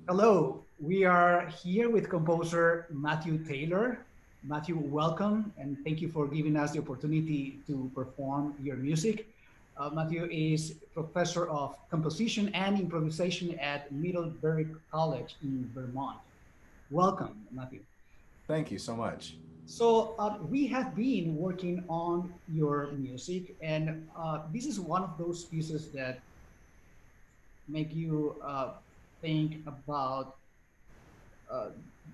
Hello, we are here with composer Matthew Taylor. Matthew, welcome and thank you for giving us the opportunity to perform your music. Matthew is professor of composition and improvisation at Middlebury College in Vermont. Welcome, Matthew. Thank you so much. So we have been working on your music, and this is one of those pieces that make you think about uh,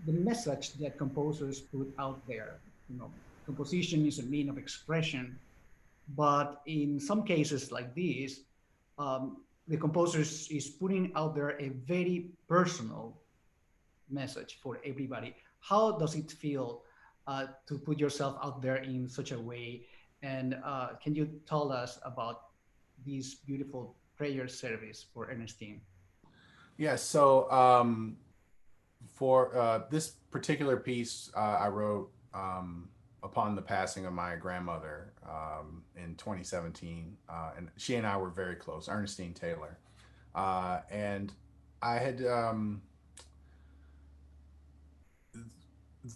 the message that composers put out there. You know, composition is a mean of expression, but in some cases like this, the composer is putting out there a very personal message for everybody. How does it feel to put yourself out there in such a way? And can you tell us about this beautiful prayer service for Ernestine? Yeah, so for this particular piece, I wrote upon the passing of my grandmother in 2017, and she and I were very close, Ernestine Taylor, and I had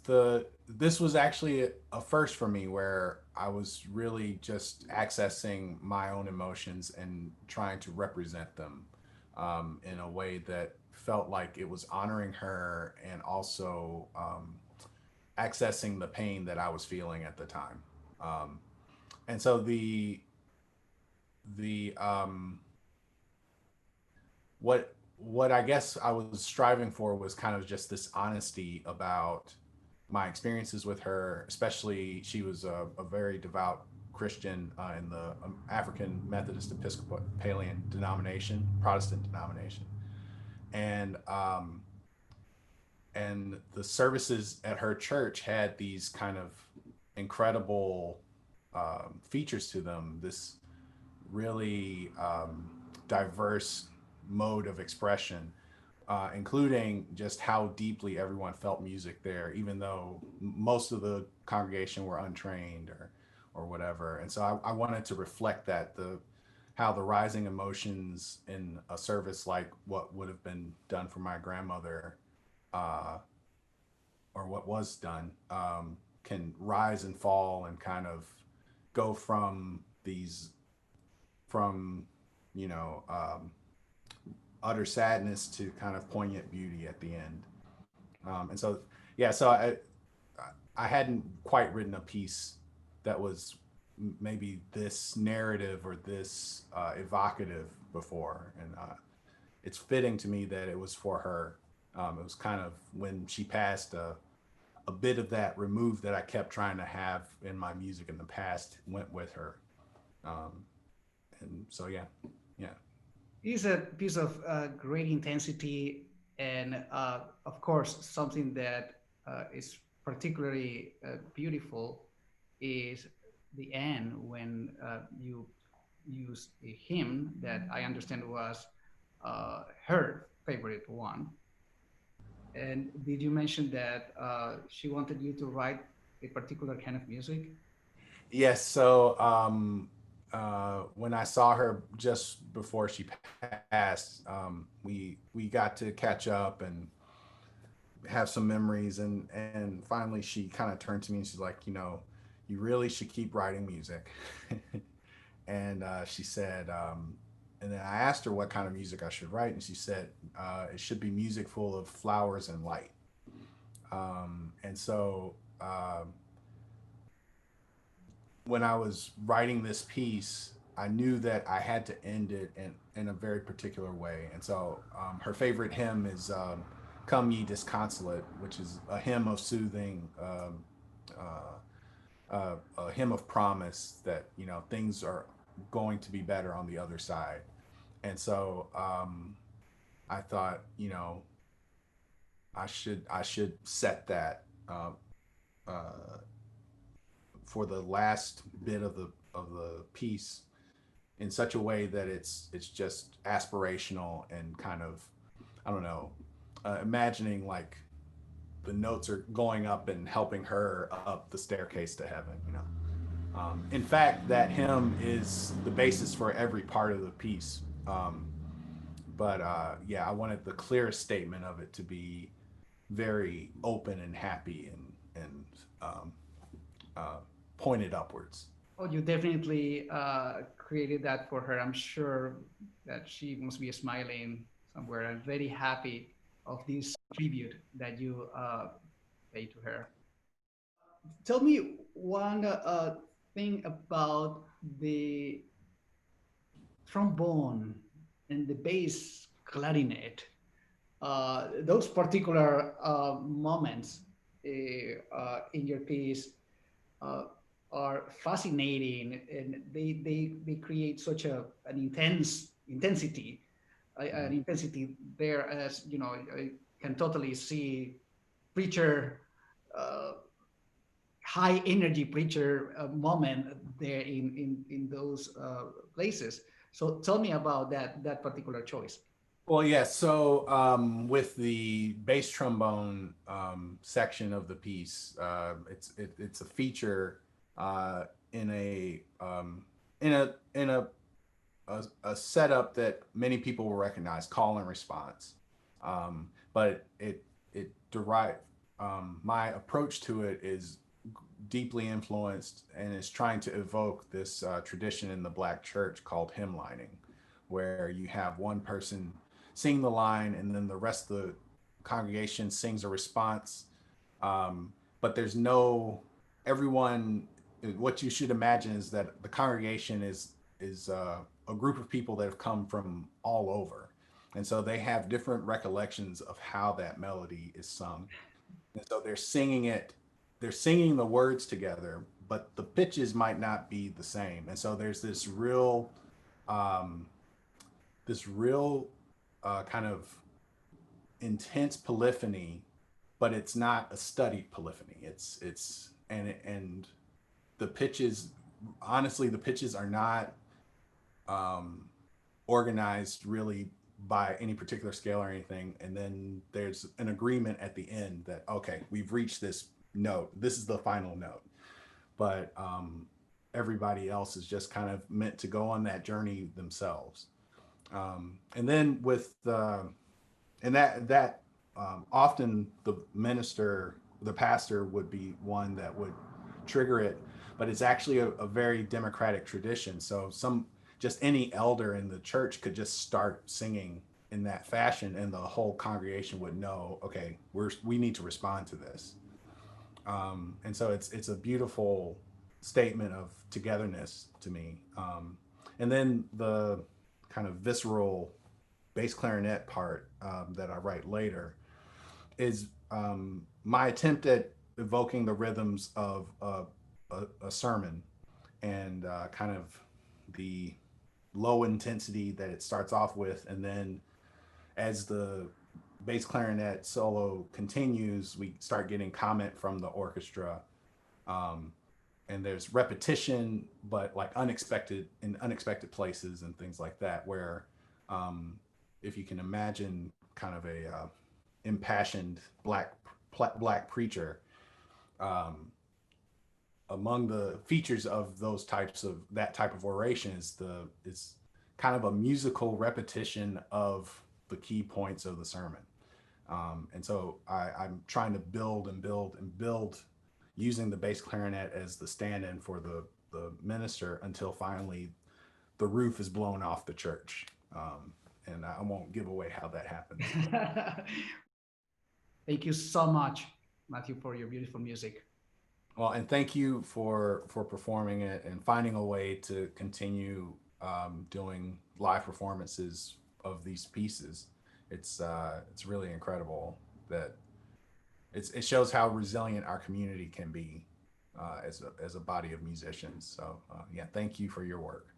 the this was actually a first for me where I was really just accessing my own emotions and trying to represent them in a way that felt like it was honoring her and also accessing the pain that I was feeling at the time. Um, and so the what I guess I was striving for was kind of just this honesty about my experiences with her. Especially, she was a very devout Christian in the African Methodist Episcopalian denomination, Protestant denomination, and and the services at her church had these kind of incredible features to them. This really diverse mode of expression, including just how deeply everyone felt music there, even though most of the congregation were untrained or whatever. And so I wanted to reflect that the how the rising emotions in a service like what would have been done for my grandmother, uh, or what was done, can rise and fall and kind of go from these from you know utter sadness to kind of poignant beauty at the end. And so, yeah, so I hadn't quite written a piece that was maybe this narrative or this evocative before, and it's fitting to me that it was for her. It was kind of when she passed, a bit of that removed that I kept trying to have in my music in the past went with her. Um, and so, yeah, yeah. It is a piece of great intensity, and of course, something that is particularly beautiful is the end when you use a hymn that I understand was her favorite one. And did you mention that she wanted you to write a particular kind of music? Yes. So when I saw her just before she passed, we got to catch up and have some memories, and finally she kind of turned to me and she's like, you really should keep writing music. And she said, and then I asked her what kind of music I should write, and she said it should be music full of flowers and light. And so when I was writing this piece, I knew that I had to end it in a very particular way. And so her favorite hymn is Come Ye Disconsolate, which is a hymn of soothing, a hymn of promise that, things are going to be better on the other side. And so I thought, I should set that uh, for the last bit of the piece in such a way that it's just aspirational and kind of, I don't know, imagining like the notes are going up and helping her up the staircase to heaven. In fact, that hymn is the basis for every part of the piece. but yeah, I wanted the clearest statement of it to be very open and happy and um, uh, pointed upwards. Oh, you definitely created that for her. I'm sure that she must be smiling somewhere and very happy of this tribute that you pay to her. Tell me one thing about the trombone and the bass clarinet. Those particular moments in your piece uh, are fascinating, and they create such an intensity, an intensity there. As you know, I can totally see preacher, uh, high energy preacher moment there in those places. So tell me about that particular choice. Well, yeah. So with the bass trombone section of the piece, it's a feature in a setup that many people will recognize, call and response. But it derived my approach to it is deeply influenced and is trying to evoke this tradition in the Black church called hymnlining, where you have one person sing the line and then the rest of the congregation sings a response. But there's no everyone. What you should imagine is that the congregation is a group of people that have come from all over, and so they have different recollections of how that melody is sung, and so they're singing it, they're singing the words together, but the pitches might not be the same, and so there's um, this real kind of intense polyphony, but it's not a studied polyphony. It's and the pitches, honestly, the pitches are not um, organized really by any particular scale or anything. And then there's an agreement at the end that, okay, we've reached this note. This is the final note. But everybody else is just kind of meant to go on that journey themselves. And then with and that often the minister, the pastor would be one that would trigger it, but it's actually a very democratic tradition. So just any elder in the church could just start singing in that fashion, and the whole congregation would know, okay, we need to respond to this. And so it's a beautiful statement of togetherness to me. And then the kind of visceral bass clarinet part that I write later is my attempt at evoking the rhythms of a sermon, and kind of the low intensity that it starts off with, and then as the bass clarinet solo continues, we start getting comment from the orchestra, um, and there's repetition, but like unexpected places and things like that. Where if you can imagine kind of a impassioned black preacher, um, among the features of that type of oration is kind of a musical repetition of the key points of the sermon. And so I'm trying to build and build and build using the bass clarinet as the stand-in for the minister until finally the roof is blown off the church. And I won't give away how that happens. Thank you so much, Matthew, for your beautiful music. Well, and thank you for performing it and finding a way to continue doing live performances of these pieces. It's really incredible that it shows how resilient our community can be as a body of musicians. So yeah, thank you for your work.